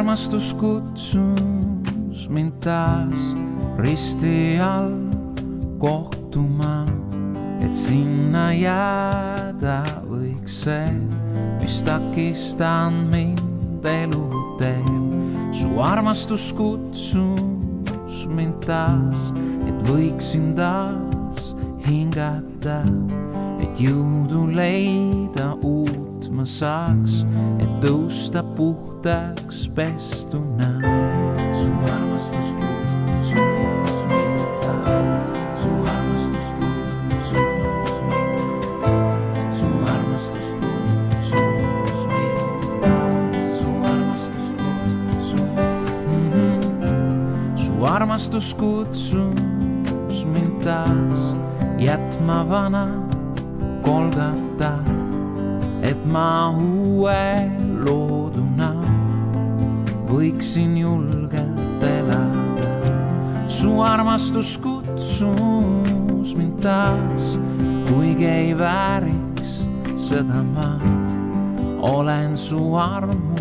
armastus kutsus mind taas risti all kohtuma, et sinna jääda võiks see, mis takistan mind eluteel. Su armastus kutsus mind taas, et võiksin taas hingata, et jõudu leida uut ma saaks, et tõusta puhtaks pestuna. Su armastus kutsus mind taas, su armastus kutsus mind taas, su armastus kutsus mind taas, su armastus kutsus. Su armastus kutsus mind taas jätma vana Kolgata, et ma uue looduna võiksin julgelt elada. Su armastus kutsus mind taas, kuigi ei vääriks seda ma. Olen su armu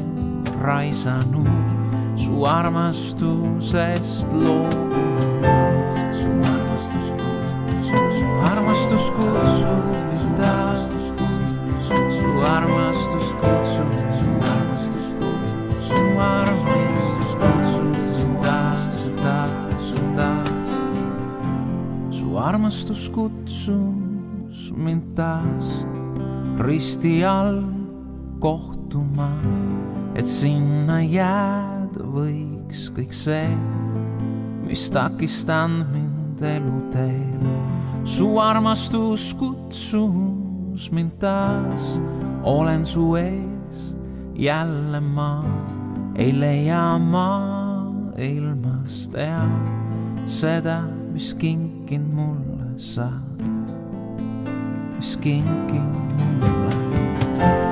raisanud, su armastusest loobunud. Su armastus kutsus, su armastus kutsus taas, su armastus kutsus, su armastus kutsus, su armastus kutsus taas, taas, taas. Su armastus kutsus mind taas risti all kohtuma, et sinna jääda võiks kõik see, mis takistan mind eluteel. Su armastus kutsus mind taas, olen su ees jälle ma. Ei leia ma ilmast tea seda, mis kinkin mulle saad, mis kinkin mulle.